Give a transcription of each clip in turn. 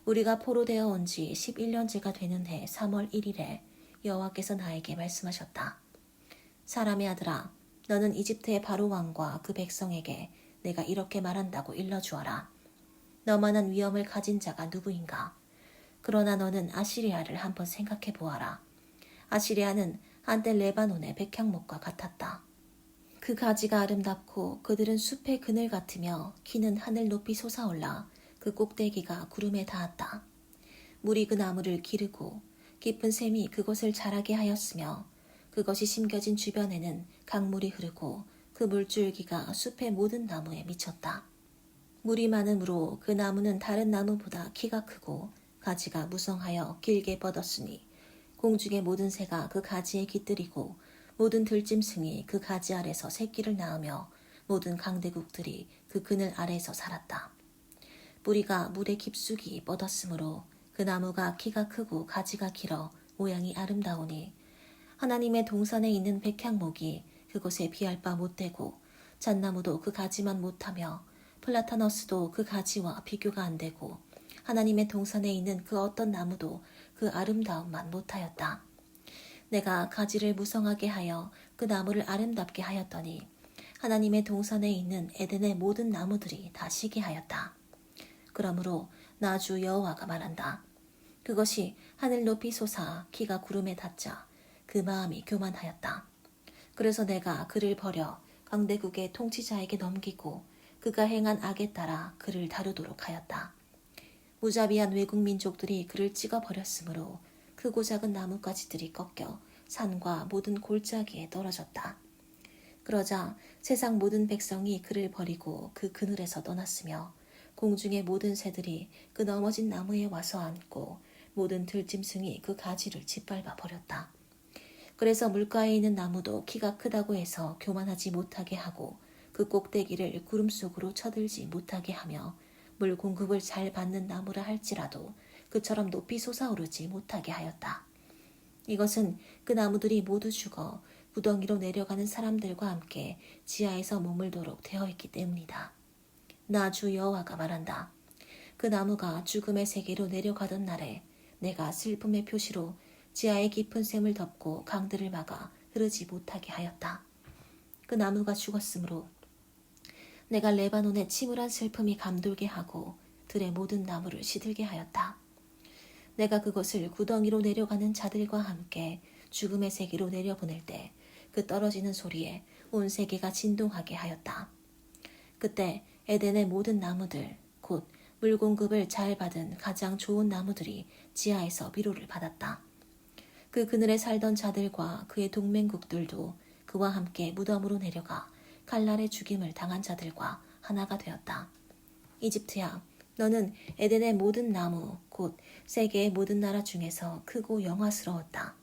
우리가 포로되어 온 지 11년째가 되는 해 3월 1일에 여호와께서 나에게 말씀하셨다. 사람의 아들아, 너는 이집트의 바로 왕과 그 백성에게 내가 이렇게 말한다고 일러주어라. 너만한 위엄을 가진 자가 누구인가? 그러나 너는 아시리아를 한번 생각해 보아라. 아시리아는 한때 레바논의 백향목과 같았다. 그 가지가 아름답고 그들은 숲의 그늘 같으며 키는 하늘 높이 솟아올라 그 꼭대기가 구름에 닿았다. 물이 그 나무를 기르고 깊은 샘이 그것을 자라게 하였으며 그것이 심겨진 주변에는 강물이 흐르고 그 물줄기가 숲의 모든 나무에 미쳤다. 물이 많으므로 그 나무는 다른 나무보다 키가 크고 가지가 무성하여 길게 뻗었으니 공중의 모든 새가 그 가지에 깃들이고 모든 들짐승이 그 가지 아래서 새끼를 낳으며 모든 강대국들이 그 그늘 아래에서 살았다. 뿌리가 물의 깊숙이 뻗었으므로 그 나무가 키가 크고 가지가 길어 모양이 아름다우니 하나님의 동산에 있는 백향목이 그곳에 비할 바 못되고 잣나무도 그 가지만 못하며 플라타너스도 그 가지와 비교가 안 되고 하나님의 동산에 있는 그 어떤 나무도 그 아름다움만 못하였다. 내가 가지를 무성하게 하여 그 나무를 아름답게 하였더니 하나님의 동산에 있는 에덴의 모든 나무들이 다 시게 하였다. 그러므로 나 주 여호와가 말한다. 그것이 하늘 높이 솟아 키가 구름에 닿자 그 마음이 교만하였다. 그래서 내가 그를 버려 강대국의 통치자에게 넘기고 그가 행한 악에 따라 그를 다루도록 하였다. 무자비한 외국 민족들이 그를 찍어버렸으므로 크고 작은 나뭇가지들이 꺾여 산과 모든 골짜기에 떨어졌다. 그러자 세상 모든 백성이 그를 버리고 그 그늘에서 떠났으며 공중의 모든 새들이 그 넘어진 나무에 와서 앉고 모든 들짐승이 그 가지를 짓밟아 버렸다. 그래서 물가에 있는 나무도 키가 크다고 해서 교만하지 못하게 하고 그 꼭대기를 구름 속으로 쳐들지 못하게 하며 물 공급을 잘 받는 나무라 할지라도 그처럼 높이 솟아오르지 못하게 하였다. 이것은 그 나무들이 모두 죽어 구덩이로 내려가는 사람들과 함께 지하에서 머물도록 되어 있기 때문이다. 나 주 여호와가 말한다. 그 나무가 죽음의 세계로 내려가던 날에 내가 슬픔의 표시로 지하의 깊은 샘을 덮고 강들을 막아 흐르지 못하게 하였다. 그 나무가 죽었으므로 내가 레바논의 침울한 슬픔이 감돌게 하고 들의 모든 나무를 시들게 하였다. 내가 그것을 구덩이로 내려가는 자들과 함께 죽음의 세계로 내려보낼 때 그 떨어지는 소리에 온 세계가 진동하게 하였다. 그때 에덴의 모든 나무들, 곧 물 공급을 잘 받은 가장 좋은 나무들이 지하에서 위로를 받았다. 그 그늘에 살던 자들과 그의 동맹국들도 그와 함께 무덤으로 내려가 칼날의 죽임을 당한 자들과 하나가 되었다. 이집트야, 너는 에덴의 모든 나무, 곧 세계의 모든 나라 중에서 크고 영화스러웠다.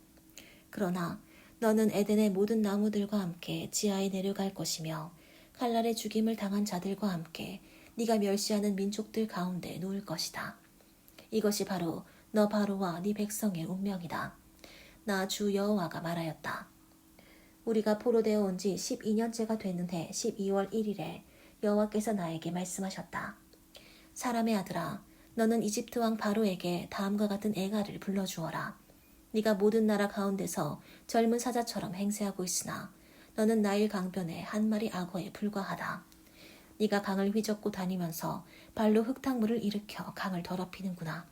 그러나 너는 에덴의 모든 나무들과 함께 지하에 내려갈 것이며 칼날의 죽임을 당한 자들과 함께 네가 멸시하는 민족들 가운데 놓을 것이다. 이것이 바로 너 바로와 네 백성의 운명이다. 나 주 여호와가 말하였다. 우리가 포로되어 온 지 12년째가 되는 해 12월 1일에 여호와께서 나에게 말씀하셨다. 사람의 아들아, 너는 이집트 왕 바로에게 다음과 같은 애가를 불러주어라. 네가 모든 나라 가운데서 젊은 사자처럼 행세하고 있으나 너는 나일 강변의 한 마리 악어에 불과하다. 네가 강을 휘젓고 다니면서 발로 흙탕물을 일으켜 강을 더럽히는구나.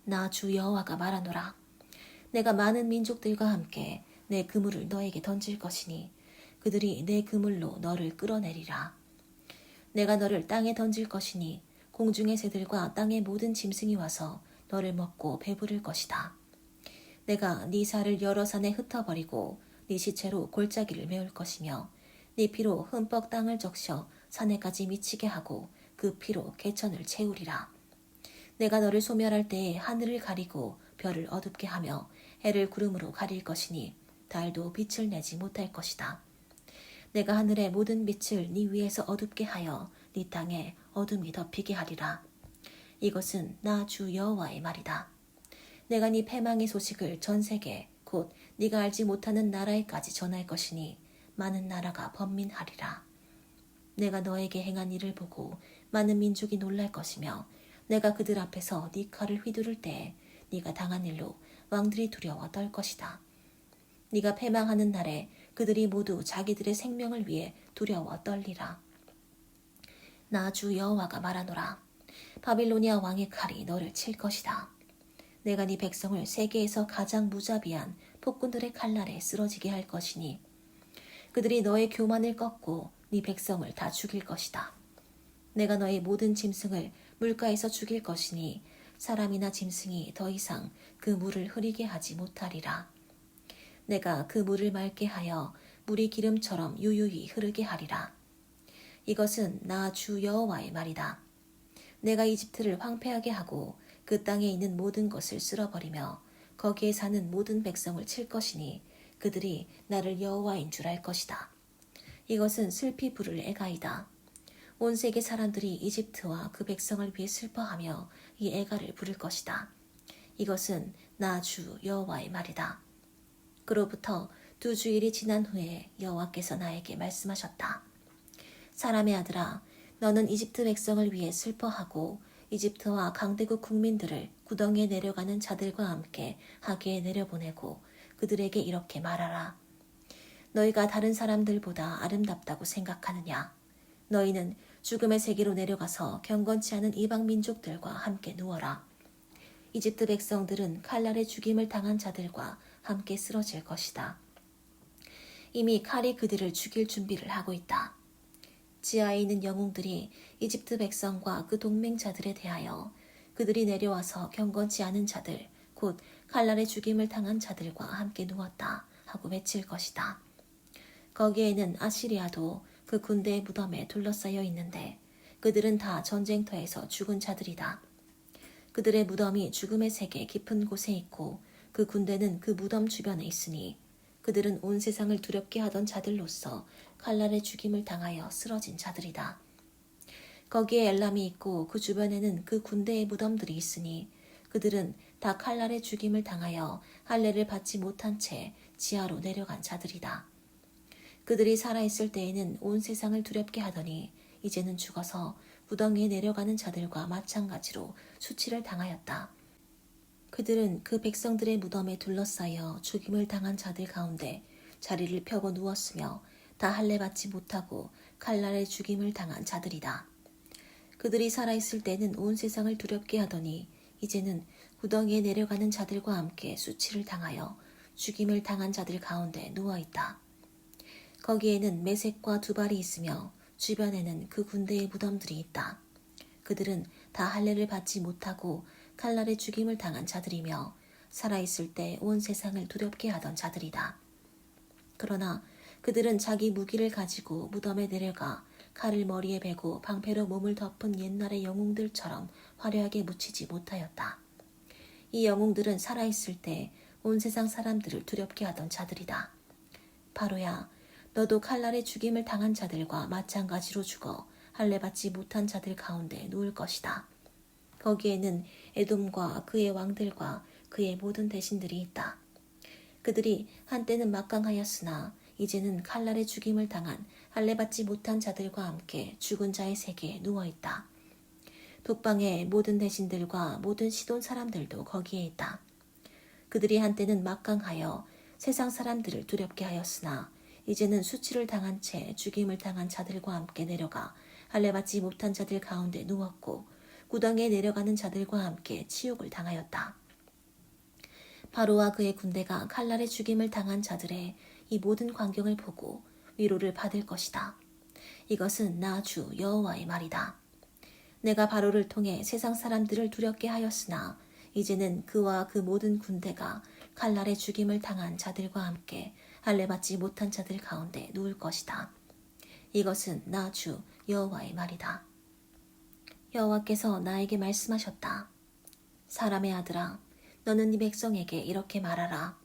나 주 여호와가 말하노라. 내가 많은 민족들과 함께 내 그물을 너에게 던질 것이니 그들이 내 그물로 너를 끌어내리라. 내가 너를 땅에 던질 것이니 공중의 새들과 땅의 모든 짐승이 와서 너를 먹고 배부를 것이다. 내가 네 살을 여러 산에 흩어버리고 네 시체로 골짜기를 메울 것이며 네 피로 흠뻑 땅을 적셔 산에까지 미치게 하고 그 피로 개천을 채우리라. 내가 너를 소멸할 때에 하늘을 가리고 별을 어둡게 하며 해를 구름으로 가릴 것이니 달도 빛을 내지 못할 것이다. 내가 하늘의 모든 빛을 네 위에서 어둡게 하여 네 땅에 어둠이 덮이게 하리라. 이것은 나 주 여호와의 말이다. 내가 네 패망의 소식을 전 세계 곧 네가 알지 못하는 나라에까지 전할 것이니 많은 나라가 번민하리라. 내가 너에게 행한 일을 보고 많은 민족이 놀랄 것이며 내가 그들 앞에서 네 칼을 휘두를 때에 네가 당한 일로 왕들이 두려워 떨 것이다. 네가 패망하는 날에 그들이 모두 자기들의 생명을 위해 두려워 떨리라. 나 주 여호와가 말하노라. 바빌로니아 왕의 칼이 너를 칠 것이다. 내가 네 백성을 세계에서 가장 무자비한 폭군들의 칼날에 쓰러지게 할 것이니 그들이 너의 교만을 꺾고 네 백성을 다 죽일 것이다. 내가 너의 모든 짐승을 물가에서 죽일 것이니 사람이나 짐승이 더 이상 그 물을 흐리게 하지 못하리라. 내가 그 물을 맑게 하여 물이 기름처럼 유유히 흐르게 하리라. 이것은 나 주 여호와의 말이다. 내가 이집트를 황폐하게 하고 그 땅에 있는 모든 것을 쓸어버리며 거기에 사는 모든 백성을 칠 것이니 그들이 나를 여호와인 줄 알 것이다. 이것은 슬피 부를 애가이다. 온 세계 사람들이 이집트와 그 백성을 위해 슬퍼하며 이 애가를 부를 것이다. 이것은 나 주 여호와의 말이다. 그로부터 2주일이 지난 후에 여호와께서 나에게 말씀하셨다. 사람의 아들아, 너는 이집트 백성을 위해 슬퍼하고 이집트와 강대국 국민들을 구덩이에 내려가는 자들과 함께 하계에 내려보내고 그들에게 이렇게 말하라. 너희가 다른 사람들보다 아름답다고 생각하느냐? 너희는 죽음의 세계로 내려가서 경건치 않은 이방 민족들과 함께 누워라. 이집트 백성들은 칼날에 죽임을 당한 자들과 함께 쓰러질 것이다. 이미 칼이 그들을 죽일 준비를 하고 있다. 지하에 있는 영웅들이 이집트 백성과 그 동맹자들에 대하여 그들이 내려와서 경건치 않은 자들, 곧 칼날에 죽임을 당한 자들과 함께 누웠다 하고 외칠 것이다. 거기에는 아시리아도 그 군대의 무덤에 둘러싸여 있는데 그들은 다 전쟁터에서 죽은 자들이다. 그들의 무덤이 죽음의 세계 깊은 곳에 있고 그 군대는 그 무덤 주변에 있으니 그들은 온 세상을 두렵게 하던 자들로서 칼날의 죽임을 당하여 쓰러진 자들이다. 거기에 엘람이 있고 그 주변에는 그 군대의 무덤들이 있으니 그들은 다 칼날의 죽임을 당하여 할례를 받지 못한 채 지하로 내려간 자들이다. 그들이 살아있을 때에는 온 세상을 두렵게 하더니 이제는 죽어서 구덩이에 내려가는 자들과 마찬가지로 수치를 당하였다. 그들은 그 백성들의 무덤에 둘러싸여 죽임을 당한 자들 가운데 자리를 펴고 누웠으며 다 할례 받지 못하고 칼날에 죽임을 당한 자들이다. 그들이 살아있을 때는 온 세상을 두렵게 하더니 이제는 구덩이에 내려가는 자들과 함께 수치를 당하여 죽임을 당한 자들 가운데 누워있다. 거기에는 메색과 두발이 있으며 주변에는 그 군대의 무덤들이 있다. 그들은 다 할례를 받지 못하고 칼날에 죽임을 당한 자들이며 살아있을 때 온 세상을 두렵게 하던 자들이다. 그러나 그들은 자기 무기를 가지고 무덤에 내려가 칼을 머리에 베고 방패로 몸을 덮은 옛날의 영웅들처럼 화려하게 묻히지 못하였다. 이 영웅들은 살아있을 때 온 세상 사람들을 두렵게 하던 자들이다. 바로야, 너도 칼날에 죽임을 당한 자들과 마찬가지로 죽어 할례 받지 못한 자들 가운데 누울 것이다. 거기에는 에돔과 그의 왕들과 그의 모든 대신들이 있다. 그들이 한때는 막강하였으나 이제는 칼날에 죽임을 당한 할례 받지 못한 자들과 함께 죽은 자의 세계에 누워있다. 북방의 모든 대신들과 모든 시돈 사람들도 거기에 있다. 그들이 한때는 막강하여 세상 사람들을 두렵게 하였으나 이제는 수치를 당한 채 죽임을 당한 자들과 함께 내려가 할례 받지 못한 자들 가운데 누웠고 구덩이에 내려가는 자들과 함께 치욕을 당하였다. 바로와 그의 군대가 칼날에 죽임을 당한 자들의 이 모든 광경을 보고 위로를 받을 것이다. 이것은 나 주 여호와의 말이다. 내가 바로를 통해 세상 사람들을 두렵게 하였으나 이제는 그와 그 모든 군대가 칼날에 죽임을 당한 자들과 함께 할례 받지 못한 자들 가운데 누울 것이다. 이것은 나 주 여호와의 말이다. 여호와께서 나에게 말씀하셨다. 사람의 아들아, 너는 네 백성에게 이렇게 말하라.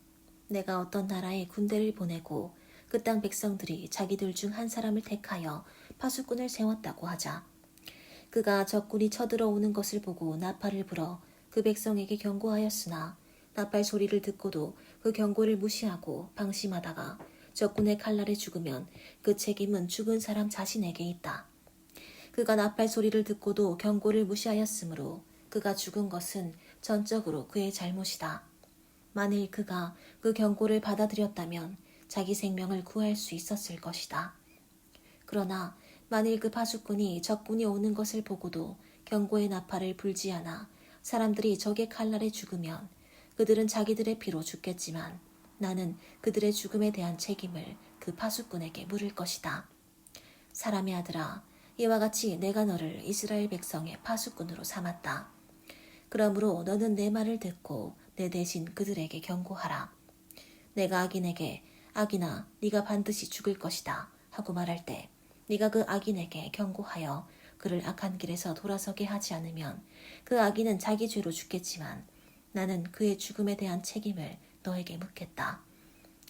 내가 어떤 나라에 군대를 보내고 그 땅 백성들이 자기들 중 한 사람을 택하여 파수꾼을 세웠다고 하자. 그가 적군이 쳐들어오는 것을 보고 나팔을 불어 그 백성에게 경고하였으나 나팔 소리를 듣고도 그 경고를 무시하고 방심하다가 적군의 칼날에 죽으면 그 책임은 죽은 사람 자신에게 있다. 그가 나팔 소리를 듣고도 경고를 무시하였으므로 그가 죽은 것은 전적으로 그의 잘못이다. 만일 그가 그 경고를 받아들였다면 자기 생명을 구할 수 있었을 것이다. 그러나 만일 그 파수꾼이 적군이 오는 것을 보고도 경고의 나팔을 불지 않아 사람들이 적의 칼날에 죽으면 그들은 자기들의 피로 죽겠지만 나는 그들의 죽음에 대한 책임을 그 파수꾼에게 물을 것이다. 사람의 아들아, 이와 같이 내가 너를 이스라엘 백성의 파수꾼으로 삼았다. 그러므로 너는 내 말을 듣고 내 대신 그들에게 경고하라. 내가 악인에게 악인아 네가 반드시 죽을 것이다 하고 말할 때 네가 그 악인에게 경고하여 그를 악한 길에서 돌아서게 하지 않으면 그 악인은 자기 죄로 죽겠지만 나는 그의 죽음에 대한 책임을 너에게 묻겠다.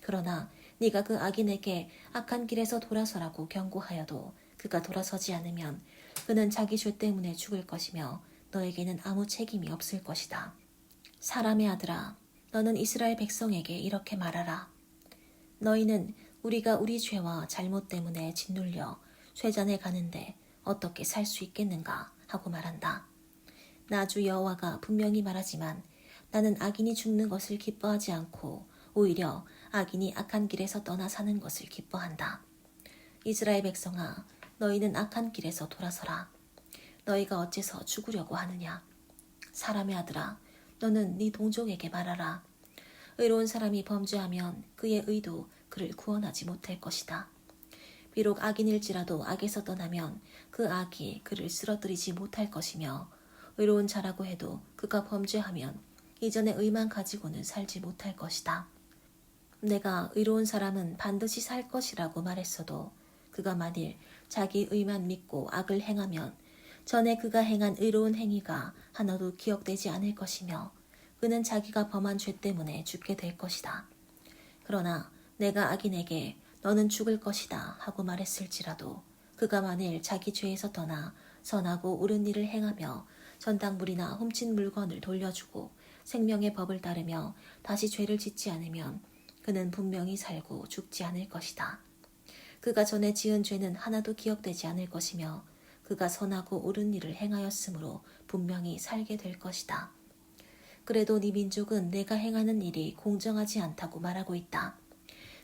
그러나 네가 그 악인에게 악한 길에서 돌아서라고 경고하여도 그가 돌아서지 않으면 그는 자기 죄 때문에 죽을 것이며 너에게는 아무 책임이 없을 것이다. 사람의 아들아, 너는 이스라엘 백성에게 이렇게 말하라. 너희는 우리가 우리 죄와 잘못 때문에 짓눌려 쇠잔에 가는데 어떻게 살 수 있겠는가 하고 말한다. 나 주 여호와가 분명히 말하지만 나는 악인이 죽는 것을 기뻐하지 않고 오히려 악인이 악한 길에서 떠나 사는 것을 기뻐한다. 이스라엘 백성아, 너희는 악한 길에서 돌아서라. 너희가 어째서 죽으려고 하느냐. 사람의 아들아, 너는 네 동족에게 말하라. 의로운 사람이 범죄하면 그의 의도 그를 구원하지 못할 것이다. 비록 악인일지라도 악에서 떠나면 그 악이 그를 쓰러뜨리지 못할 것이며 의로운 자라고 해도 그가 범죄하면 이전의 의만 가지고는 살지 못할 것이다. 내가 의로운 사람은 반드시 살 것이라고 말했어도 그가 만일 자기 의만 믿고 악을 행하면 전에 그가 행한 의로운 행위가 하나도 기억되지 않을 것이며 그는 자기가 범한 죄 때문에 죽게 될 것이다. 그러나 내가 악인에게 너는 죽을 것이다 하고 말했을지라도 그가 만일 자기 죄에서 떠나 선하고 옳은 일을 행하며 전당물이나 훔친 물건을 돌려주고 생명의 법을 따르며 다시 죄를 짓지 않으면 그는 분명히 살고 죽지 않을 것이다. 그가 전에 지은 죄는 하나도 기억되지 않을 것이며 그가 선하고 옳은 일을 행하였으므로 분명히 살게 될 것이다. 그래도 네 민족은 내가 행하는 일이 공정하지 않다고 말하고 있다.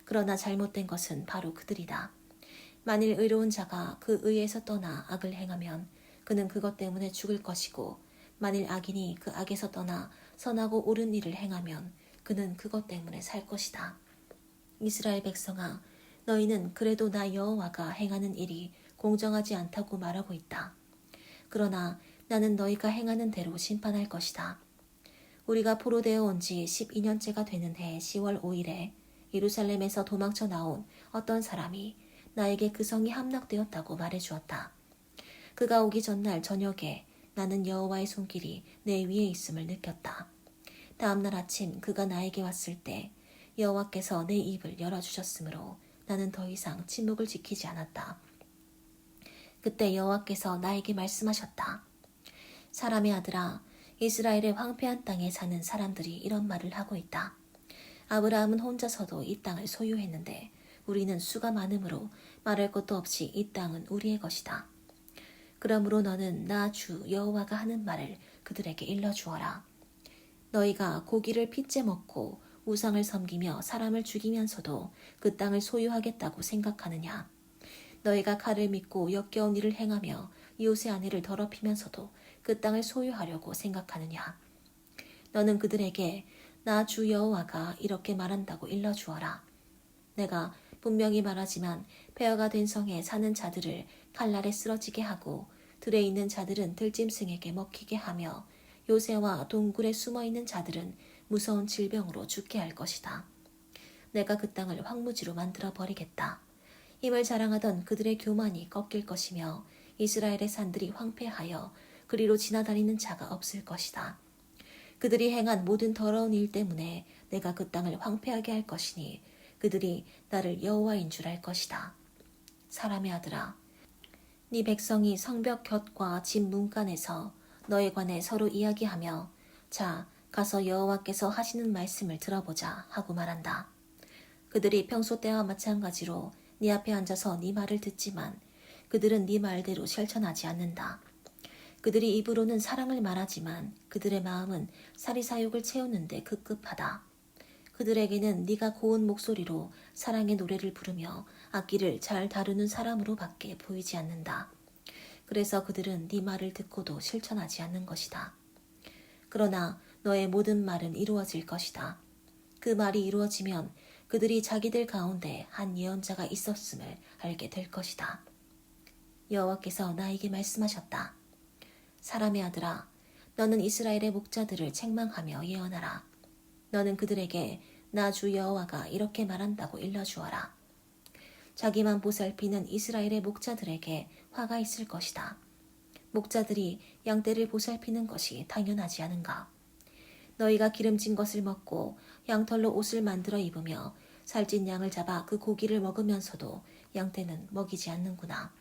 그러나 잘못된 것은 바로 그들이다. 만일 의로운 자가 그 의에서 떠나 악을 행하면 그는 그것 때문에 죽을 것이고 만일 악인이 그 악에서 떠나 선하고 옳은 일을 행하면 그는 그것 때문에 살 것이다. 이스라엘 백성아, 너희는 그래도 나 여호와가 행하는 일이 공정하지 않다고 말하고 있다. 그러나 나는 너희가 행하는 대로 심판할 것이다. 우리가 포로되어 온 지 12년째가 되는 해 10월 5일에 예루살렘에서 도망쳐 나온 어떤 사람이 나에게 그 성이 함락되었다고 말해주었다. 그가 오기 전날 저녁에 나는 여호와의 손길이 내 위에 있음을 느꼈다. 다음날 아침 그가 나에게 왔을 때 여호와께서 내 입을 열어주셨으므로 나는 더 이상 침묵을 지키지 않았다. 그때 여호와께서 나에게 말씀하셨다. 사람의 아들아, 이스라엘의 황폐한 땅에 사는 사람들이 이런 말을 하고 있다. 아브라함은 혼자서도 이 땅을 소유했는데 우리는 수가 많으므로 말할 것도 없이 이 땅은 우리의 것이다. 그러므로 너는 나 주 여호와가 하는 말을 그들에게 일러주어라. 너희가 고기를 핏째 먹고 우상을 섬기며 사람을 죽이면서도 그 땅을 소유하겠다고 생각하느냐. 너희가 칼을 믿고 역겨운 일을 행하며 이웃의 아내를 더럽히면서도 그 땅을 소유하려고 생각하느냐. 너는 그들에게 나 주 여호와가 이렇게 말한다고 일러주어라. 내가 분명히 말하지만 폐허가 된 성에 사는 자들을 칼날에 쓰러지게 하고 들에 있는 자들은 들짐승에게 먹히게 하며 요새와 동굴에 숨어있는 자들은 무서운 질병으로 죽게 할 것이다. 내가 그 땅을 황무지로 만들어 버리겠다. 힘을 자랑하던 그들의 교만이 꺾일 것이며 이스라엘의 산들이 황폐하여 그리로 지나다니는 자가 없을 것이다. 그들이 행한 모든 더러운 일 때문에 내가 그 땅을 황폐하게 할 것이니 그들이 나를 여호와인 줄 알 것이다. 사람의 아들아, 네 백성이 성벽 곁과 집 문간에서 너에 관해 서로 이야기하며 자, 가서 여호와께서 하시는 말씀을 들어보자 하고 말한다. 그들이 평소 때와 마찬가지로 네 앞에 앉아서 네 말을 듣지만 그들은 네 말대로 실천하지 않는다. 그들이 입으로는 사랑을 말하지만 그들의 마음은 사리사욕을 채우는데 급급하다. 그들에게는 네가 고운 목소리로 사랑의 노래를 부르며 악기를 잘 다루는 사람으로 밖에 보이지 않는다. 그래서 그들은 네 말을 듣고도 실천하지 않는 것이다. 그러나 너의 모든 말은 이루어질 것이다. 그 말이 이루어지면 그들이 자기들 가운데 한 예언자가 있었음을 알게 될 것이다. 여호와께서 나에게 말씀하셨다. 사람의 아들아, 너는 이스라엘의 목자들을 책망하며 예언하라. 너는 그들에게 나 주 여호와가 이렇게 말한다고 일러주어라. 자기만 보살피는 이스라엘의 목자들에게 화가 있을 것이다. 목자들이 양떼를 보살피는 것이 당연하지 않은가? 너희가 기름진 것을 먹고 양털로 옷을 만들어 입으며 살찐 양을 잡아 그 고기를 먹으면서도 양떼는 먹이지 않는구나.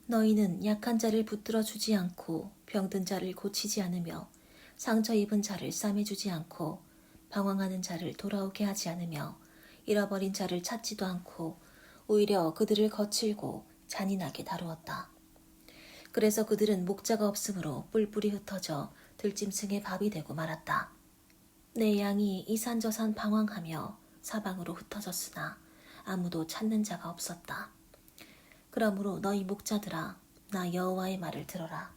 너희는 약한 자를 붙들어 주지 않고 병든 자를 고치지 않으며 상처 입은 자를 싸매주지 않고 방황하는 자를 돌아오게 하지 않으며 잃어버린 자를 찾지도 않고 오히려 그들을 거칠고 잔인하게 다루었다. 그래서 그들은 목자가 없으므로 뿔뿔이 흩어져 들짐승의 밥이 되고 말았다. 내 양이 이산저산 방황하며 사방으로 흩어졌으나 아무도 찾는 자가 없었다. 그러므로 너희 목자들아, 나 여호와의 말을 들어라.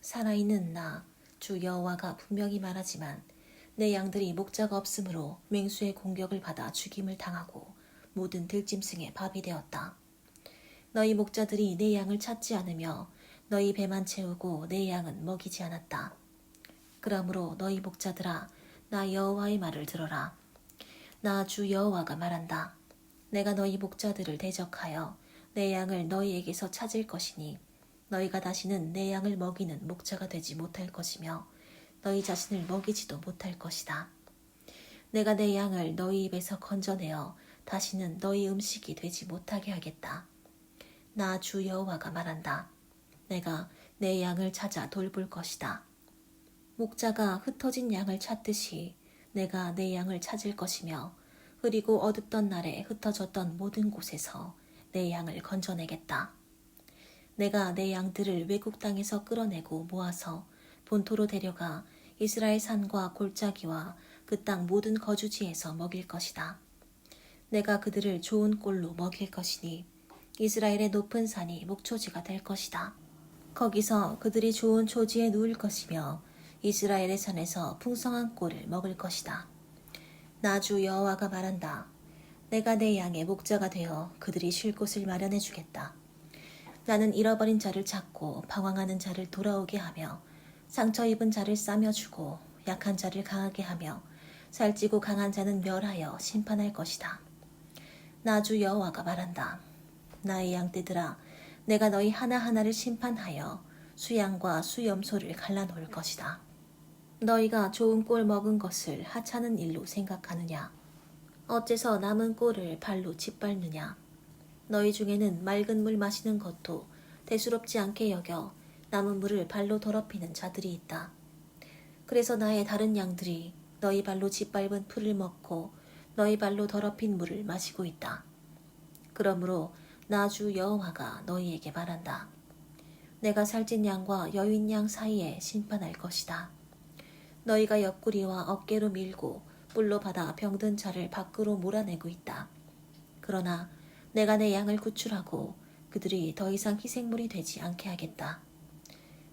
살아있는 나, 주 여호와가 분명히 말하지만 내 양들이 목자가 없으므로 맹수의 공격을 받아 죽임을 당하고 모든 들짐승의 밥이 되었다. 너희 목자들이 내 양을 찾지 않으며 너희 배만 채우고 내 양은 먹이지 않았다. 그러므로 너희 목자들아, 나 여호와의 말을 들어라. 나 주 여호와가 말한다. 내가 너희 목자들을 대적하여 내 양을 너희에게서 찾을 것이니 너희가 다시는 내 양을 먹이는 목자가 되지 못할 것이며 너희 자신을 먹이지도 못할 것이다. 내가 내 양을 너희 입에서 건져내어 다시는 너희 음식이 되지 못하게 하겠다. 나 주 여호와가 말한다. 내가 내 양을 찾아 돌볼 것이다. 목자가 흩어진 양을 찾듯이 내가 내 양을 찾을 것이며 흐리고 어둡던 날에 흩어졌던 모든 곳에서 내 양을 건져내겠다. 내가 내 양들을 외국 땅에서 끌어내고 모아서 본토로 데려가 이스라엘 산과 골짜기와 그 땅 모든 거주지에서 먹일 것이다. 내가 그들을 좋은 꼴로 먹일 것이니 이스라엘의 높은 산이 목초지가 될 것이다. 거기서 그들이 좋은 초지에 누울 것이며 이스라엘의 산에서 풍성한 꼴을 먹을 것이다. 나 주 여호와가 말한다. 내가 내 양의 목자가 되어 그들이 쉴 곳을 마련해 주겠다. 나는 잃어버린 자를 찾고 방황하는 자를 돌아오게 하며 상처 입은 자를 싸매주고 약한 자를 강하게 하며 살찌고 강한 자는 멸하여 심판할 것이다. 나 주 여호와가 말한다. 나의 양떼들아, 내가 너희 하나하나를 심판하여 수양과 수염소를 갈라놓을 것이다. 너희가 좋은 꼴 먹은 것을 하찮은 일로 생각하느냐? 어째서 남은 꼴을 발로 짓밟느냐? 너희 중에는 맑은 물 마시는 것도 대수롭지 않게 여겨 남은 물을 발로 더럽히는 자들이 있다. 그래서 나의 다른 양들이 너희 발로 짓밟은 풀을 먹고 너희 발로 더럽힌 물을 마시고 있다. 그러므로 나 주 여호와가 너희에게 말한다. 내가 살찐 양과 여윈 양 사이에 심판할 것이다. 너희가 옆구리와 어깨로 밀고 뿔로 받아 병든 자를 밖으로 몰아내고 있다. 그러나 내가 내 양을 구출하고 그들이 더 이상 희생물이 되지 않게 하겠다.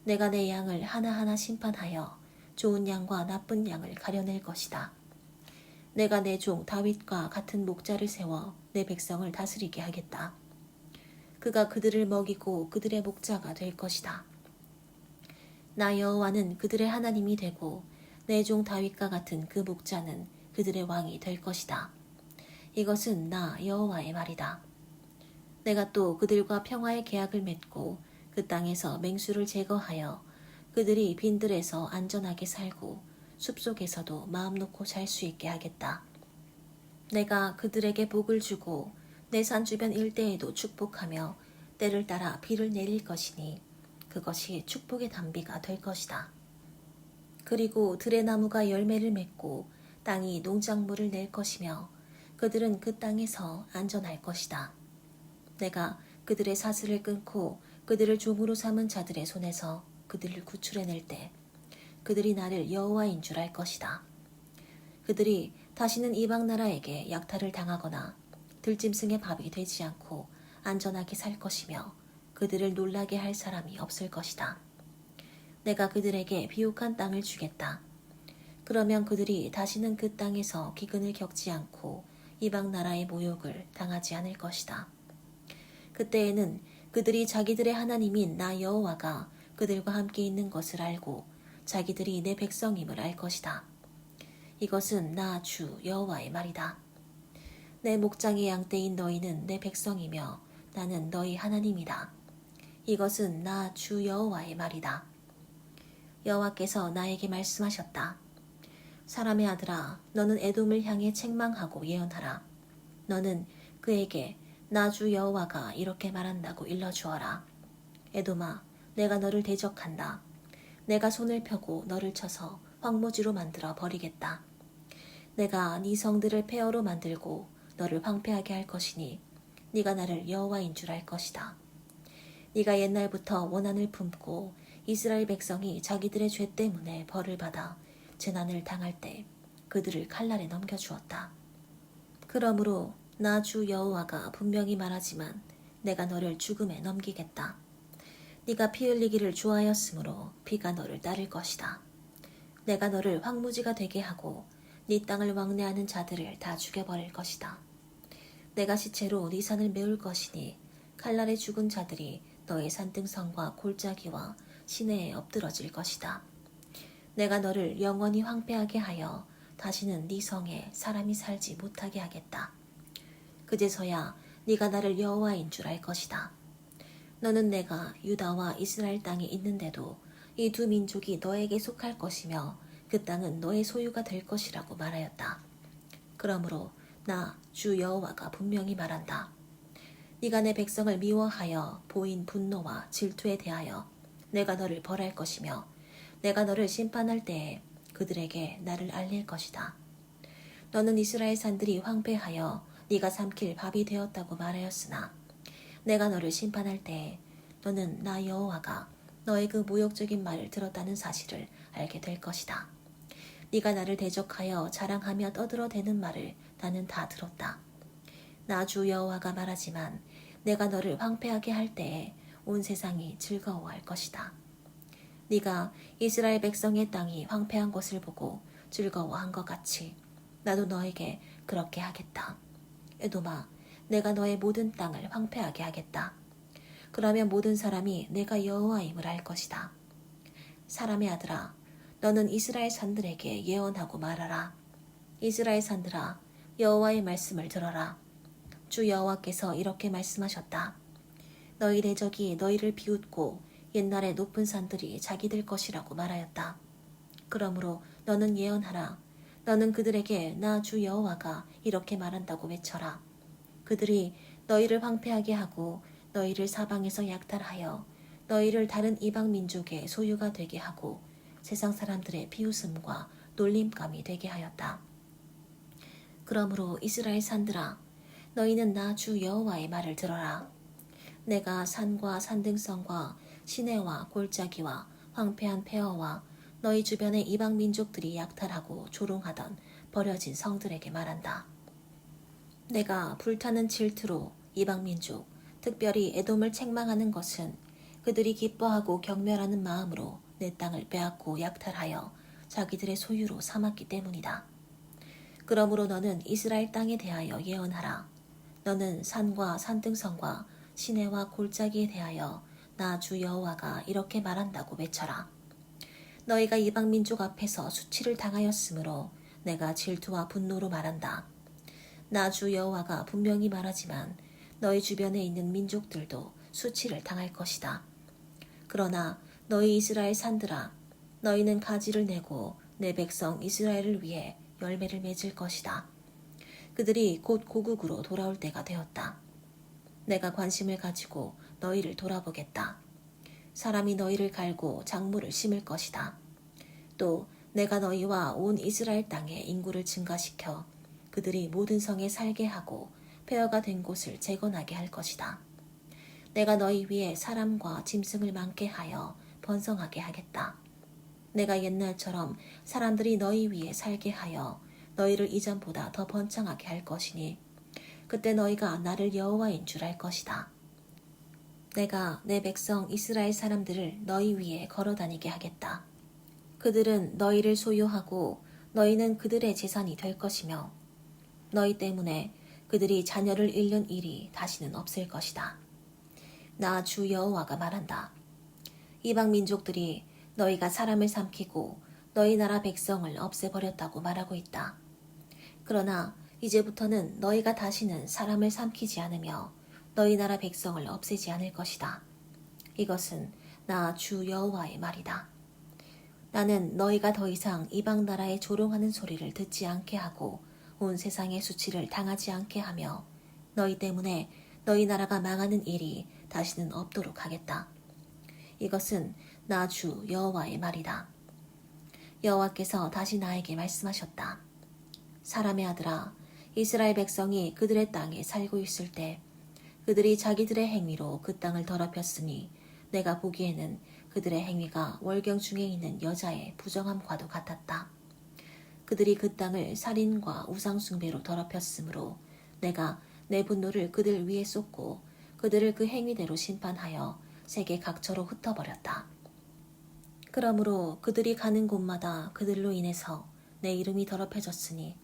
내가 내 양을 하나하나 심판하여 좋은 양과 나쁜 양을 가려낼 것이다. 내가 내 종 다윗과 같은 목자를 세워 내 백성을 다스리게 하겠다. 그가 그들을 먹이고 그들의 목자가 될 것이다. 나 여호와는 그들의 하나님이 되고 내 종 다윗과 같은 그 목자는 그들의 왕이 될 것이다. 이것은 나 여호와의 말이다. 내가 또 그들과 평화의 계약을 맺고 그 땅에서 맹수를 제거하여 그들이 빈들에서 안전하게 살고 숲속에서도 마음 놓고 잘 수 있게 하겠다. 내가 그들에게 복을 주고 내 산 주변 일대에도 축복하며 때를 따라 비를 내릴 것이니 그것이 축복의 단비가 될 것이다. 그리고 들의 나무가 열매를 맺고 땅이 농작물을 낼 것이며 그들은 그 땅에서 안전할 것이다. 내가 그들의 사슬을 끊고 그들을 종으로 삼은 자들의 손에서 그들을 구출해낼 때 그들이 나를 여호와인 줄 알 것이다. 그들이 다시는 이방 나라에게 약탈을 당하거나 들짐승의 밥이 되지 않고 안전하게 살 것이며 그들을 놀라게 할 사람이 없을 것이다. 내가 그들에게 비옥한 땅을 주겠다. 그러면 그들이 다시는 그 땅에서 기근을 겪지 않고 이방 나라의 모욕을 당하지 않을 것이다. 그때에는 그들이 자기들의 하나님인 나 여호와가 그들과 함께 있는 것을 알고 자기들이 내 백성임을 알 것이다. 이것은 나 주 여호와의 말이다. 내 목장의 양떼인 너희는 내 백성이며 나는 너희 하나님이다. 이것은 나 주 여호와의 말이다. 여호와께서 나에게 말씀하셨다. 사람의 아들아, 너는 에돔을 향해 책망하고 예언하라. 너는 그에게 나 주 여호와가 이렇게 말한다고 일러주어라. 에돔아, 내가 너를 대적한다. 내가 손을 펴고 너를 쳐서 황무지로 만들어 버리겠다. 내가 네 성들을 폐허로 만들고 너를 황폐하게 할 것이니 네가 나를 여호와인 줄 알 것이다. 네가 옛날부터 원한을 품고 이스라엘 백성이 자기들의 죄 때문에 벌을 받아 재난을 당할 때 그들을 칼날에 넘겨주었다. 그러므로 나 주 여호와가 분명히 말하지만 내가 너를 죽음에 넘기겠다. 네가 피 흘리기를 좋아하였으므로 피가 너를 따를 것이다. 내가 너를 황무지가 되게 하고 네 땅을 왕래하는 자들을 다 죽여버릴 것이다. 내가 시체로 네 산을 메울 것이니 칼날에 죽은 자들이 너의 산등성과 골짜기와 시내에 엎드러질 것이다. 내가 너를 영원히 황폐하게 하여 다시는 네 성에 사람이 살지 못하게 하겠다. 그제서야 네가 나를 여호와인 줄 알 것이다. 너는 내가 유다와 이스라엘 땅에 있는데도 이 두 민족이 너에게 속할 것이며 그 땅은 너의 소유가 될 것이라고 말하였다. 그러므로 나 주 여호와가 분명히 말한다. 네가 내 백성을 미워하여 보인 분노와 질투에 대하여 내가 너를 벌할 것이며 내가 너를 심판할 때에 그들에게 나를 알릴 것이다. 너는 이스라엘 산들이 황폐하여 네가 삼킬 밥이 되었다고 말하였으나 내가 너를 심판할 때에 너는 나 여호와가 너의 그 모욕적인 말을 들었다는 사실을 알게 될 것이다. 네가 나를 대적하여 자랑하며 떠들어대는 말을 나는 다 들었다. 나 주 여호와가 말하지만 내가 너를 황폐하게 할 때에 온 세상이 즐거워할 것이다. 네가 이스라엘 백성의 땅이 황폐한 것을 보고 즐거워한 것 같이 나도 너에게 그렇게 하겠다. 에돔아, 내가 너의 모든 땅을 황폐하게 하겠다. 그러면 모든 사람이 내가 여호와임을 알 것이다. 사람의 아들아, 너는 이스라엘 산들에게 예언하고 말하라. 이스라엘 산들아, 여호와의 말씀을 들어라. 주 여호와께서 이렇게 말씀하셨다. 너희 대적이 너희를 비웃고 옛날에 높은 산들이 자기들 것이라고 말하였다. 그러므로 너는 예언하라. 너는 그들에게 나 주 여호와가 이렇게 말한다고 외쳐라. 그들이 너희를 황폐하게 하고 너희를 사방에서 약탈하여 너희를 다른 이방 민족의 소유가 되게 하고 세상 사람들의 비웃음과 놀림감이 되게 하였다. 그러므로 이스라엘 산들아, 너희는 나 주 여호와의 말을 들어라. 내가 산과 산등성과 시내와 골짜기와 황폐한 폐허와 너희 주변의 이방 민족들이 약탈하고 조롱하던 버려진 성들에게 말한다. 내가 불타는 질투로 이방 민족, 특별히 에돔을 책망하는 것은 그들이 기뻐하고 경멸하는 마음으로 내 땅을 빼앗고 약탈하여 자기들의 소유로 삼았기 때문이다. 그러므로 너는 이스라엘 땅에 대하여 예언하라. 너는 산과 산등성과 시내와 골짜기에 대하여 나 주 여호와가 이렇게 말한다고 외쳐라. 너희가 이방 민족 앞에서 수치를 당하였으므로 내가 질투와 분노로 말한다. 나 주 여호와가 분명히 말하지만 너희 주변에 있는 민족들도 수치를 당할 것이다. 그러나 너희 이스라엘 산들아, 너희는 가지를 내고 내 백성 이스라엘을 위해 열매를 맺을 것이다. 그들이 곧 고국으로 돌아올 때가 되었다. 내가 관심을 가지고 너희를 돌아보겠다. 사람이 너희를 갈고 작물을 심을 것이다. 또 내가 너희와 온 이스라엘 땅에 인구를 증가시켜 그들이 모든 성에 살게 하고 폐허가 된 곳을 재건하게 할 것이다. 내가 너희 위에 사람과 짐승을 많게 하여 번성하게 하겠다. 내가 옛날처럼 사람들이 너희 위에 살게 하여 너희를 이전보다 더 번창하게 할 것이니 그때 너희가 나를 여호와인 줄 알 것이다. 내가 내 백성 이스라엘 사람들을 너희 위에 걸어다니게 하겠다. 그들은 너희를 소유하고 너희는 그들의 재산이 될 것이며 너희 때문에 그들이 자녀를 잃는 일이 다시는 없을 것이다. 나 주 여호와가 말한다. 이방 민족들이 너희가 사람을 삼키고 너희 나라 백성을 없애버렸다고 말하고 있다. 그러나 이제부터는 너희가 다시는 사람을 삼키지 않으며 너희 나라 백성을 없애지 않을 것이다. 이것은 나 주 여호와의 말이다. 나는 너희가 더 이상 이방 나라에 조롱하는 소리를 듣지 않게 하고 온 세상의 수치를 당하지 않게 하며 너희 때문에 너희 나라가 망하는 일이 다시는 없도록 하겠다. 이것은 나 주 여호와의 말이다. 여호와께서 다시 나에게 말씀하셨다. 사람의 아들아, 이스라엘 백성이 그들의 땅에 살고 있을 때 그들이 자기들의 행위로 그 땅을 더럽혔으니 내가 보기에는 그들의 행위가 월경 중에 있는 여자의 부정함과도 같았다. 그들이 그 땅을 살인과 우상숭배로 더럽혔으므로 내가 내 분노를 그들 위에 쏟고 그들을 그 행위대로 심판하여 세계 각처로 흩어버렸다. 그러므로 그들이 가는 곳마다 그들로 인해서 내 이름이 더럽혀졌으니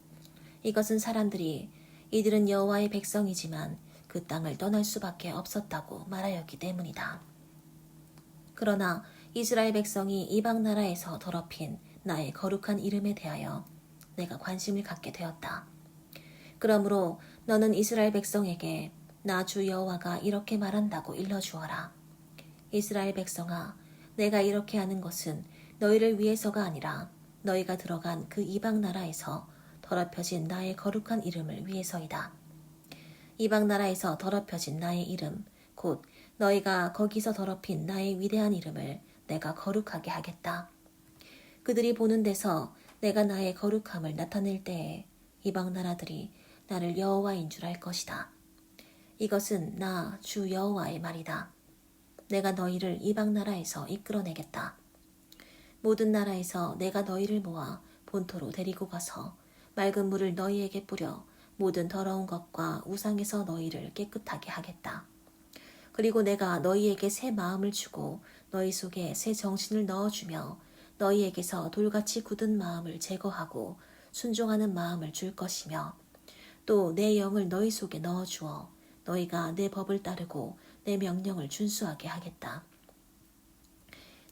이것은 사람들이 이들은 여호와의 백성이지만 그 땅을 떠날 수밖에 없었다고 말하였기 때문이다. 그러나 이스라엘 백성이 이방 나라에서 더럽힌 나의 거룩한 이름에 대하여 내가 관심을 갖게 되었다. 그러므로 너는 이스라엘 백성에게 나 주 여호와가 이렇게 말한다고 일러주어라. 이스라엘 백성아, 내가 이렇게 하는 것은 너희를 위해서가 아니라 너희가 들어간 그 이방 나라에서 더럽혀진 나의 거룩한 이름을 위해서이다. 이방 나라에서 더럽혀진 나의 이름, 곧 너희가 거기서 더럽힌 나의 위대한 이름을 내가 거룩하게 하겠다. 그들이 보는 데서 내가 나의 거룩함을 나타낼 때에 이방 나라들이 나를 여호와인 줄 알 것이다. 이것은 나 주 여호와의 말이다. 내가 너희를 이방 나라에서 이끌어내겠다. 모든 나라에서 내가 너희를 모아 본토로 데리고 가서 맑은 물을 너희에게 뿌려 모든 더러운 것과 우상에서 너희를 깨끗하게 하겠다. 그리고 내가 너희에게 새 마음을 주고 너희 속에 새 정신을 넣어주며 너희에게서 돌같이 굳은 마음을 제거하고 순종하는 마음을 줄 것이며 또 내 영을 너희 속에 넣어주어 너희가 내 법을 따르고 내 명령을 준수하게 하겠다.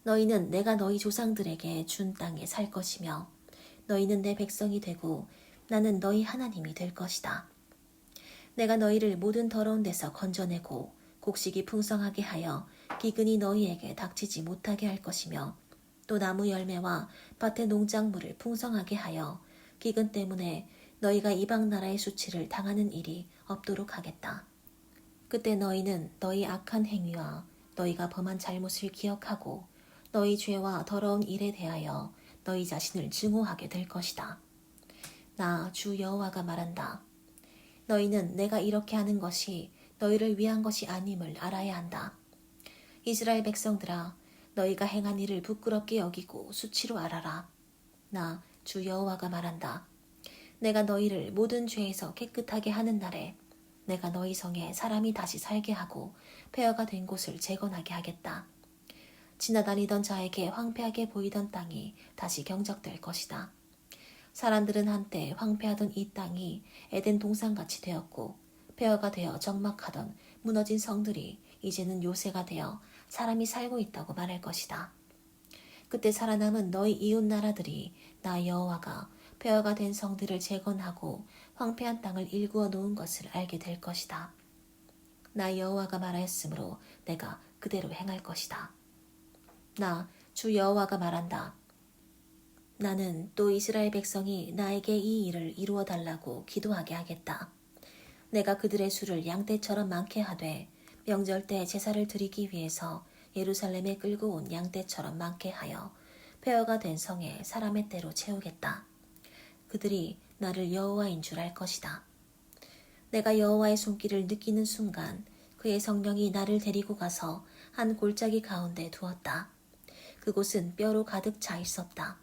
너희는 내가 너희 조상들에게 준 땅에 살 것이며 너희는 내 백성이 되고 나는 너희 하나님이 될 것이다. 내가 너희를 모든 더러운 데서 건져내고 곡식이 풍성하게 하여 기근이 너희에게 닥치지 못하게 할 것이며 또 나무 열매와 밭의 농작물을 풍성하게 하여 기근 때문에 너희가 이방 나라의 수치를 당하는 일이 없도록 하겠다. 그때 너희는 너희 악한 행위와 너희가 범한 잘못을 기억하고 너희 죄와 더러운 일에 대하여 너희 자신을 증오하게 될 것이다. 나 주 여호와가 말한다. 너희는 내가 이렇게 하는 것이 너희를 위한 것이 아님을 알아야 한다. 이스라엘 백성들아, 너희가 행한 일을 부끄럽게 여기고 수치로 알아라. 나 주 여호와가 말한다. 내가 너희를 모든 죄에서 깨끗하게 하는 날에 내가 너희 성에 사람이 다시 살게 하고 폐허가 된 곳을 재건하게 하겠다. 지나다니던 자에게 황폐하게 보이던 땅이 다시 경작될 것이다. 사람들은 한때 황폐하던 이 땅이 에덴 동산같이 되었고 폐허가 되어 적막하던 무너진 성들이 이제는 요새가 되어 사람이 살고 있다고 말할 것이다. 그때 살아남은 너희 이웃 나라들이 나 여호와가 폐허가 된 성들을 재건하고 황폐한 땅을 일구어 놓은 것을 알게 될 것이다. 나 여호와가 말하였으므로 내가 그대로 행할 것이다. 나 주 여호와가 말한다. 나는 또 이스라엘 백성이 나에게 이 일을 이루어 달라고 기도하게 하겠다. 내가 그들의 수를 양떼처럼 많게 하되 명절 때 제사를 드리기 위해서 예루살렘에 끌고 온 양떼처럼 많게 하여 폐허가 된 성에 사람의 떼로 채우겠다. 그들이 나를 여호와인 줄 알 것이다. 내가 여호와의 손길을 느끼는 순간 그의 성령이 나를 데리고 가서 한 골짜기 가운데 두었다. 그곳은 뼈로 가득 차 있었다.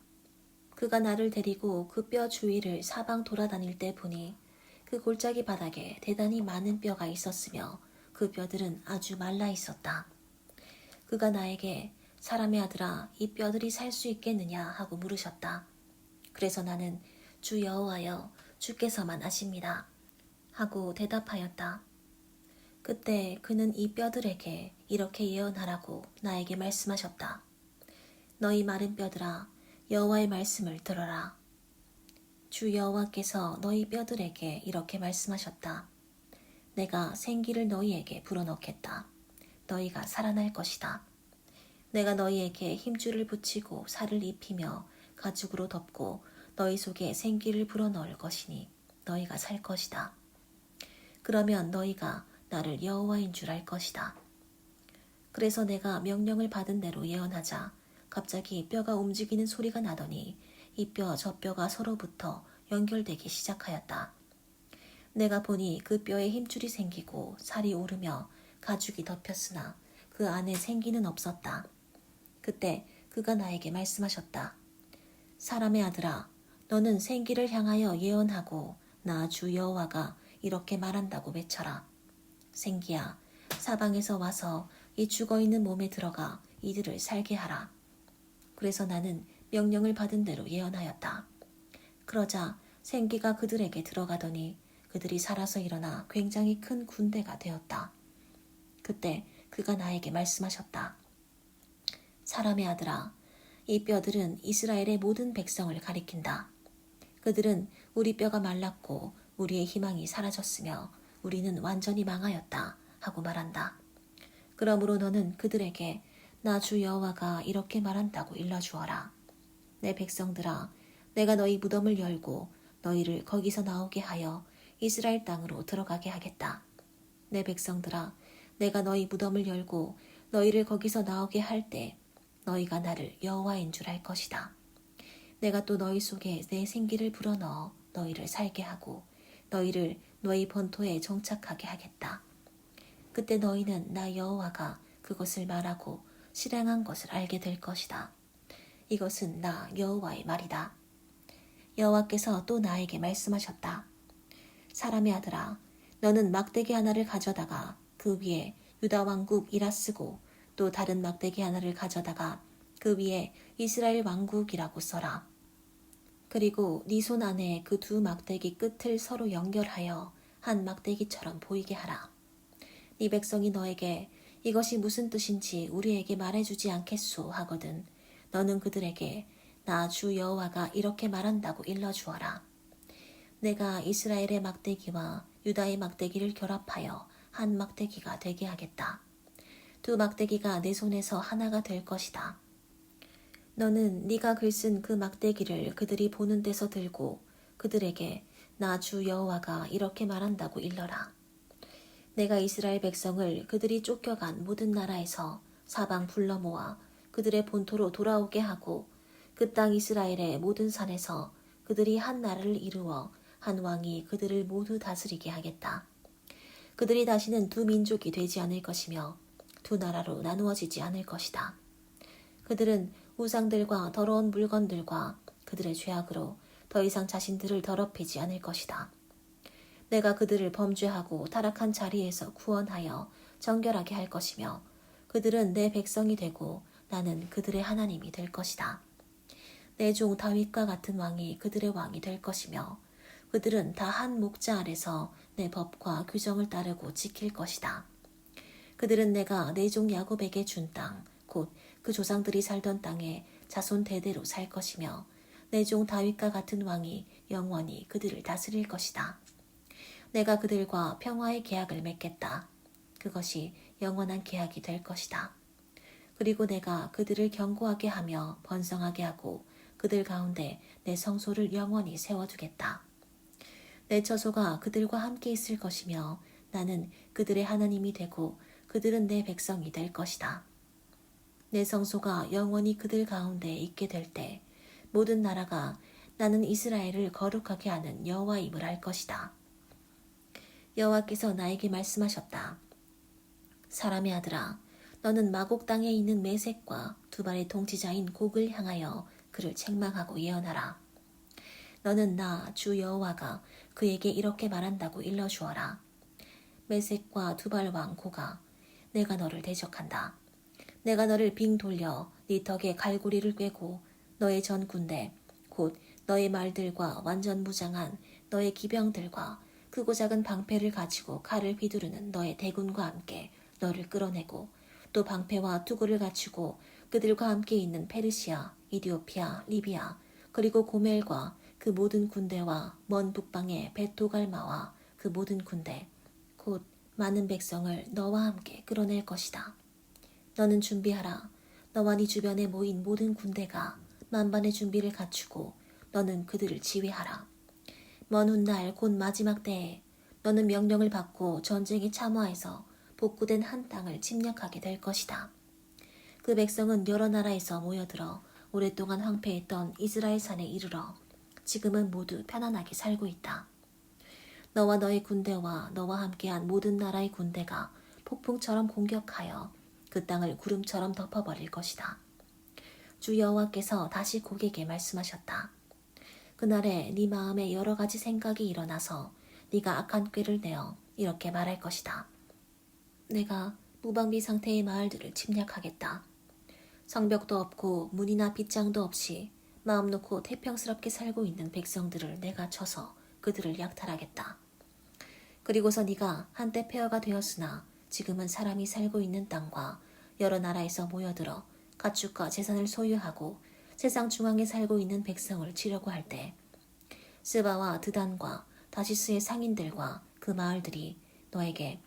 그가 나를 데리고 그 뼈 주위를 사방 돌아다닐 때 보니 그 골짜기 바닥에 대단히 많은 뼈가 있었으며 그 뼈들은 아주 말라 있었다. 그가 나에게 사람의 아들아 이 뼈들이 살 수 있겠느냐 하고 물으셨다. 그래서 나는 주 여호와여 주께서만 아십니다 하고 대답하였다. 그때 그는 이 뼈들에게 이렇게 예언하라고 나에게 말씀하셨다. 너희 마른 뼈들아 여호와의 말씀을 들어라. 주 여호와께서 너희 뼈들에게 이렇게 말씀하셨다. 내가 생기를 너희에게 불어넣겠다. 너희가 살아날 것이다. 내가 너희에게 힘줄을 붙이고 살을 입히며 가죽으로 덮고 너희 속에 생기를 불어넣을 것이니 너희가 살 것이다. 그러면 너희가 나를 여호와인 줄 알 것이다. 그래서 내가 명령을 받은 대로 예언하자 갑자기 뼈가 움직이는 소리가 나더니 이 뼈 저 뼈가 서로부터 연결되기 시작하였다. 내가 보니 그 뼈에 힘줄이 생기고 살이 오르며 가죽이 덮였으나 그 안에 생기는 없었다. 그때 그가 나에게 말씀하셨다. 사람의 아들아, 너는 생기를 향하여 예언하고 나 주 여호와가 이렇게 말한다고 외쳐라. 생기야, 사방에서 와서 이 죽어있는 몸에 들어가 이들을 살게 하라. 그래서 나는 명령을 받은 대로 예언하였다. 그러자 생기가 그들에게 들어가더니 그들이 살아서 일어나 굉장히 큰 군대가 되었다. 그때 그가 나에게 말씀하셨다. 사람의 아들아, 이 뼈들은 이스라엘의 모든 백성을 가리킨다. 그들은 우리 뼈가 말랐고 우리의 희망이 사라졌으며 우리는 완전히 망하였다 하고 말한다. 그러므로 너는 그들에게 나 주 여호와가 이렇게 말한다고 일러주어라. 내 백성들아, 내가 너희 무덤을 열고 너희를 거기서 나오게 하여 이스라엘 땅으로 들어가게 하겠다. 내 백성들아, 내가 너희 무덤을 열고 너희를 거기서 나오게 할 때 너희가 나를 여호와인 줄 알 것이다. 내가 또 너희 속에 내 생기를 불어넣어 너희를 살게 하고 너희를 너희 본토에 정착하게 하겠다. 그때 너희는 나 여호와가 그것을 말하고 실행한 것을 알게 될 것이다. 이것은 나 여호와의 말이다. 여호와께서 또 나에게 말씀하셨다. 사람의 아들아, 너는 막대기 하나를 가져다가 그 위에 유다 왕국 이라스고 또 다른 막대기 하나를 가져다가 그 위에 이스라엘 왕국이라고 써라. 그리고 네 손 안에 그 두 막대기 끝을 서로 연결하여 한 막대기처럼 보이게 하라. 네 백성이 너에게 이것이 무슨 뜻인지 우리에게 말해주지 않겠소 하거든 너는 그들에게 나 주 여호와가 이렇게 말한다고 일러주어라. 내가 이스라엘의 막대기와 유다의 막대기를 결합하여 한 막대기가 되게 하겠다. 두 막대기가 내 손에서 하나가 될 것이다. 너는 네가 글쓴 그 막대기를 그들이 보는 데서 들고 그들에게 나 주 여호와가 이렇게 말한다고 일러라. 내가 이스라엘 백성을 그들이 쫓겨간 모든 나라에서 사방 불러 모아 그들의 본토로 돌아오게 하고 그 땅 이스라엘의 모든 산에서 그들이 한 나라를 이루어 한 왕이 그들을 모두 다스리게 하겠다. 그들이 다시는 두 민족이 되지 않을 것이며 두 나라로 나누어지지 않을 것이다. 그들은 우상들과 더러운 물건들과 그들의 죄악으로 더 이상 자신들을 더럽히지 않을 것이다. 내가 그들을 범죄하고 타락한 자리에서 구원하여 정결하게 할 것이며 그들은 내 백성이 되고 나는 그들의 하나님이 될 것이다. 내 종 다윗과 같은 왕이 그들의 왕이 될 것이며 그들은 다 한 목자 아래서 내 법과 규정을 따르고 지킬 것이다. 그들은 내가 내 종 야곱에게 준 땅, 곧 그 조상들이 살던 땅에 자손 대대로 살 것이며 내 종 다윗과 같은 왕이 영원히 그들을 다스릴 것이다. 내가 그들과 평화의 계약을 맺겠다. 그것이 영원한 계약이 될 것이다. 그리고 내가 그들을 견고하게 하며 번성하게 하고 그들 가운데 내 성소를 영원히 세워두겠다. 내 처소가 그들과 함께 있을 것이며 나는 그들의 하나님이 되고 그들은 내 백성이 될 것이다. 내 성소가 영원히 그들 가운데 있게 될 때 모든 나라가 나는 이스라엘을 거룩하게 하는 여호와임을 알 것이다. 여호와께서 나에게 말씀하셨다. 사람의 아들아, 너는 마곡 땅에 있는 메색과 두발의 통치자인 곡을 향하여 그를 책망하고 예언하라. 너는 나 주 여호와가 그에게 이렇게 말한다고 일러주어라. 메색과 두발 왕 고가 내가 너를 대적한다. 내가 너를 빙 돌려 네 덕에 갈고리를 꿰고 너의 전 군대 곧 너의 말들과 완전 무장한 너의 기병들과 크고 작은 방패를 가지고 칼을 휘두르는 너의 대군과 함께 너를 끌어내고 또 방패와 투구를 갖추고 그들과 함께 있는 페르시아, 이디오피아, 리비아 그리고 고멜과 그 모든 군대와 먼 북방의 베토갈마와 그 모든 군대 곧 많은 백성을 너와 함께 끌어낼 것이다. 너는 준비하라. 너와 네 주변에 모인 모든 군대가 만반의 준비를 갖추고 너는 그들을 지휘하라. 먼 훗날 곧 마지막 때에 너는 명령을 받고 전쟁에 참여해서 복구된 한 땅을 침략하게 될 것이다. 그 백성은 여러 나라에서 모여들어 오랫동안 황폐했던 이스라엘 산에 이르러 지금은 모두 편안하게 살고 있다. 너와 너의 군대와 너와 함께한 모든 나라의 군대가 폭풍처럼 공격하여 그 땅을 구름처럼 덮어버릴 것이다. 주 여호와께서 다시 고객에게 말씀하셨다. 그날에 네 마음에 여러 가지 생각이 일어나서 네가 악한 꾀를 내어 이렇게 말할 것이다. 내가 무방비 상태의 마을들을 침략하겠다. 성벽도 없고 문이나 빗장도 없이 마음 놓고 태평스럽게 살고 있는 백성들을 내가 쳐서 그들을 약탈하겠다. 그리고서 네가 한때 폐허가 되었으나 지금은 사람이 살고 있는 땅과 여러 나라에서 모여들어 가축과 재산을 소유하고 세상 중앙에 살고 있는 백성을 치려고 할 때 스바와 드단과 다시스의 상인들과 그 마을들이 너에게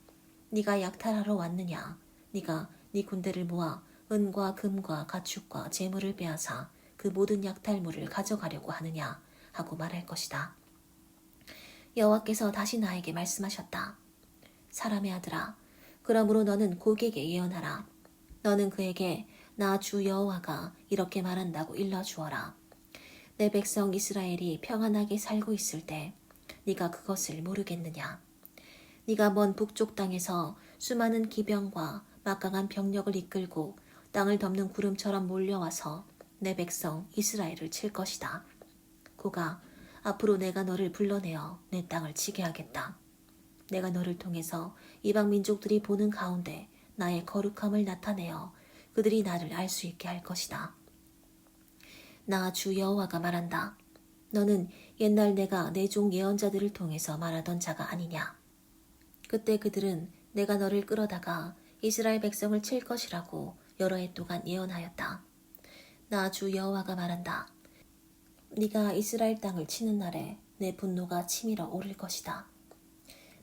네가 약탈하러 왔느냐? 네가 네 군대를 모아 은과 금과 가축과 재물을 빼앗아 그 모든 약탈물을 가져가려고 하느냐? 하고 말할 것이다. 여호와께서 다시 나에게 말씀하셨다. 사람의 아들아, 그러므로 너는 고객에게 예언하라. 너는 그에게 나 주 여호와가 이렇게 말한다고 일러주어라. 내 백성 이스라엘이 평안하게 살고 있을 때 네가 그것을 모르겠느냐. 네가 먼 북쪽 땅에서 수많은 기병과 막강한 병력을 이끌고 땅을 덮는 구름처럼 몰려와서 내 백성 이스라엘을 칠 것이다. 고가 앞으로 내가 너를 불러내어 내 땅을 치게 하겠다. 내가 너를 통해서 이방 민족들이 보는 가운데 나의 거룩함을 나타내어 그들이 나를 알 수 있게 할 것이다. 나 주 여호와가 말한다. 너는 옛날 내가 내 종 예언자들을 통해서 말하던 자가 아니냐. 그때 그들은 내가 너를 끌어다가 이스라엘 백성을 칠 것이라고 여러 해 동안 예언하였다. 나 주 여호와가 말한다. 네가 이스라엘 땅을 치는 날에 내 분노가 치밀어 오를 것이다.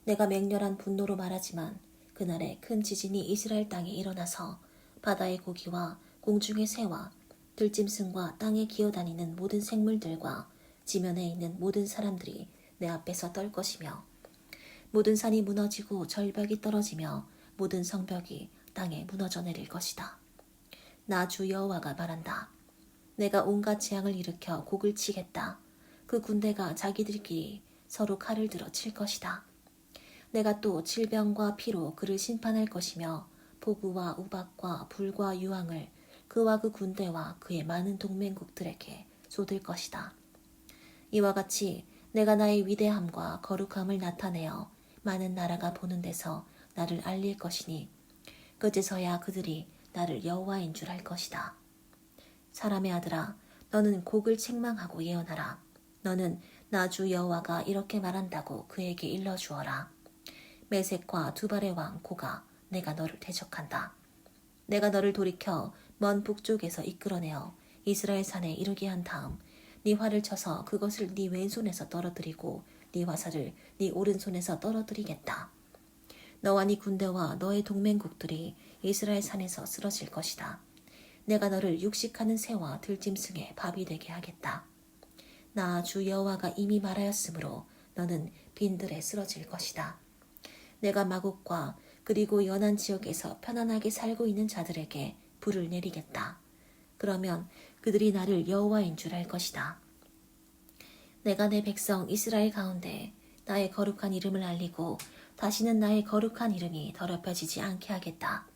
내가 맹렬한 분노로 말하지만 그날에 큰 지진이 이스라엘 땅에 일어나서 바다의 고기와 공중의 새와 들짐승과 땅에 기어다니는 모든 생물들과 지면에 있는 모든 사람들이 내 앞에서 떨 것이며 모든 산이 무너지고 절벽이 떨어지며 모든 성벽이 땅에 무너져 내릴 것이다. 나 주 여호와가 말한다. 내가 온갖 재앙을 일으켜 곡을 치겠다. 그 군대가 자기들끼리 서로 칼을 들어 칠 것이다. 내가 또 질병과 피로 그를 심판할 것이며 폭우와 우박과 불과 유황을 그와 그 군대와 그의 많은 동맹국들에게 쏟을 것이다. 이와 같이 내가 나의 위대함과 거룩함을 나타내어 많은 나라가 보는 데서 나를 알릴 것이니 그제서야 그들이 나를 여호와인 줄 알 것이다. 사람의 아들아, 너는 곡을 책망하고 예언하라. 너는 나 주 여호와가 이렇게 말한다고 그에게 일러주어라. 메색과 두발의 왕 고가 내가 너를 대적한다. 내가 너를 돌이켜 먼 북쪽에서 이끌어내어 이스라엘 산에 이르게 한 다음 네 활을 쳐서 그것을 네 왼손에서 떨어뜨리고 네 화살을 네 오른손에서 떨어뜨리겠다. 너와 네 군대와 너의 동맹국들이 이스라엘 산에서 쓰러질 것이다. 내가 너를 육식하는 새와 들짐승의 밥이 되게 하겠다. 나 주 여호와가 이미 말하였으므로 너는 빈들에 쓰러질 것이다. 내가 마곡과 그리고 연안 지역에서 편안하게 살고 있는 자들에게 불을 내리겠다. 그러면 그들이 나를 여호와인 줄 알 것이다. 내가 내 백성 이스라엘 가운데 나의 거룩한 이름을 알리고 다시는 나의 거룩한 이름이 더럽혀지지 않게 하겠다.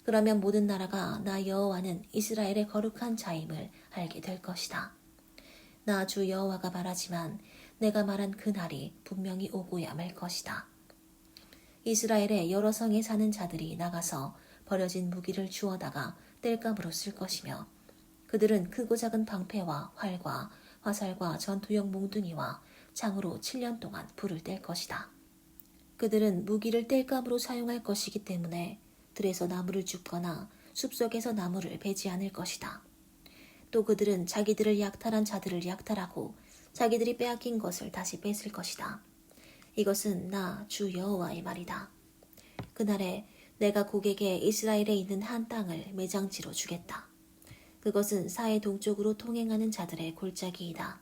그러면 모든 나라가 나 여호와는 이스라엘의 거룩한 자임을 알게 될 것이다. 나 주 여호와가 말하지만 내가 말한 그 날이 분명히 오고야 말 것이다. 이스라엘의 여러 성에 사는 자들이 나가서 버려진 무기를 주워다가 땔감으로 쓸 것이며 그들은 크고 작은 방패와 활과 화살과 전투용 몽둥이와 창으로 7년 동안 불을 뗄 것이다. 그들은 무기를 땔감으로 사용할 것이기 때문에 들에서 나무를 줍거나 숲속에서 나무를 베지 않을 것이다. 또 그들은 자기들을 약탈한 자들을 약탈하고 자기들이 빼앗긴 것을 다시 뺏을 것이다. 이것은 나 주 여호와의 말이다. 그날에 내가 고객에 이스라엘에 있는 한 땅을 매장지로 주겠다. 그것은 사해 동쪽으로 통행하는 자들의 골짜기이다.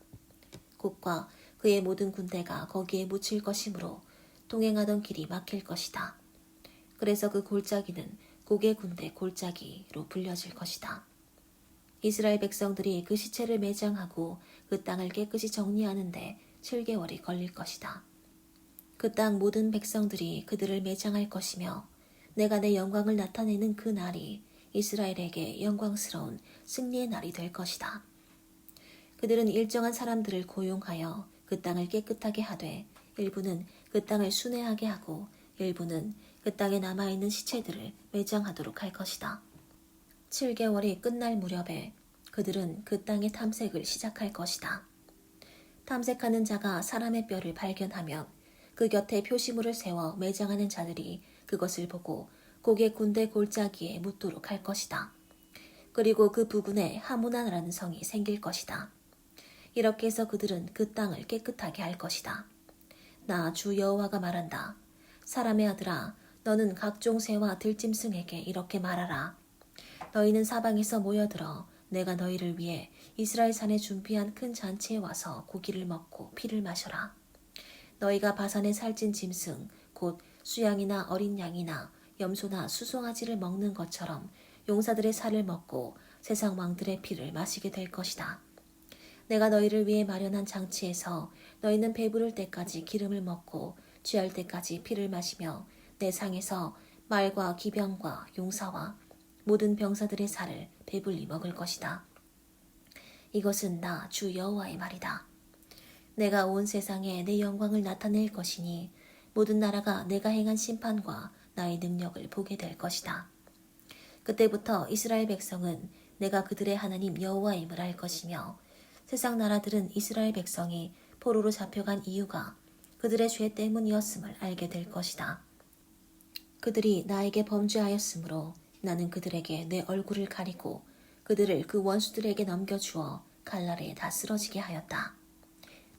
곡과 그의 모든 군대가 거기에 묻힐 것이므로 통행하던 길이 막힐 것이다. 그래서 그 골짜기는 곡의 군대 골짜기로 불려질 것이다. 이스라엘 백성들이 그 시체를 매장하고 그 땅을 깨끗이 정리하는데 7개월이 걸릴 것이다. 그 땅 모든 백성들이 그들을 매장할 것이며 내가 내 영광을 나타내는 그 날이 이스라엘에게 영광스러운 승리의 날이 될 것이다. 그들은 일정한 사람들을 고용하여 그 땅을 깨끗하게 하되 일부는 그 땅을 순회하게 하고 일부는 그 땅에 남아있는 시체들을 매장하도록 할 것이다. 7개월이 끝날 무렵에 그들은 그 땅의 탐색을 시작할 것이다. 탐색하는 자가 사람의 뼈를 발견하면 그 곁에 표시물을 세워 매장하는 자들이 그것을 보고 곡의 군대 골짜기에 묻도록 할 것이다. 그리고 그 부근에 하모나라는 성이 생길 것이다. 이렇게 해서 그들은 그 땅을 깨끗하게 할 것이다. 나 주 여호와가 말한다. 사람의 아들아, 너는 각종 새와 들짐승에게 이렇게 말하라. 너희는 사방에서 모여들어 내가 너희를 위해 이스라엘 산에 준비한 큰 잔치에 와서 고기를 먹고 피를 마셔라. 너희가 바산에 살찐 짐승, 곧 수양이나 어린 양이나 염소나 수송아지를 먹는 것처럼 용사들의 살을 먹고 세상 왕들의 피를 마시게 될 것이다. 내가 너희를 위해 마련한 장치에서 너희는 배부를 때까지 기름을 먹고 취할 때까지 피를 마시며 내 상에서 말과 기병과 용사와 모든 병사들의 살을 배불리 먹을 것이다. 이것은 나 주 여호와의 말이다. 내가 온 세상에 내 영광을 나타낼 것이니 모든 나라가 내가 행한 심판과 나의 능력을 보게 될 것이다. 그때부터 이스라엘 백성은 내가 그들의 하나님 여호와임을 알 것이며 세상 나라들은 이스라엘 백성이 포로로 잡혀간 이유가 그들의 죄 때문이었음을 알게 될 것이다. 그들이 나에게 범죄하였으므로 나는 그들에게 내 얼굴을 가리고 그들을 그 원수들에게 넘겨주어 칼날에 다 쓰러지게 하였다.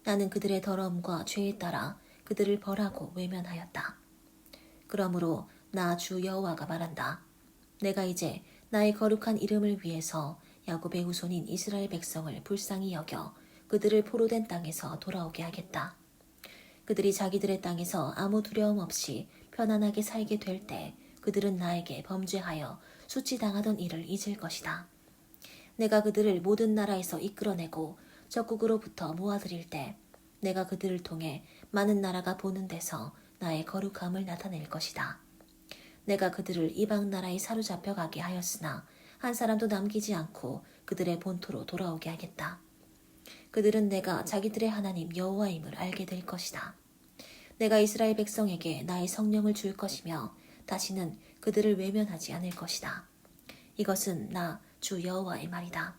나는 그들의 더러움과 죄에 따라 그들을 벌하고 외면하였다. 그러므로 나 주 여호와가 말한다. 내가 이제 나의 거룩한 이름을 위해서 야곱의 후손인 이스라엘 백성을 불쌍히 여겨 그들을 포로된 땅에서 돌아오게 하겠다. 그들이 자기들의 땅에서 아무 두려움 없이 편안하게 살게 될 때 그들은 나에게 범죄하여 수치당하던 일을 잊을 것이다. 내가 그들을 모든 나라에서 이끌어내고 적국으로부터 모아들일 때 내가 그들을 통해 많은 나라가 보는 데서 나의 거룩함을 나타낼 것이다. 내가 그들을 이방 나라에 사로잡혀 가게 하였으나 한 사람도 남기지 않고 그들의 본토로 돌아오게 하겠다. 그들은 내가 자기들의 하나님 여호와임을 알게 될 것이다. 내가 이스라엘 백성에게 나의 성령을 줄 것이며 다시는 그들을 외면하지 않을 것이다. 이것은 나 주 여호와의 말이다.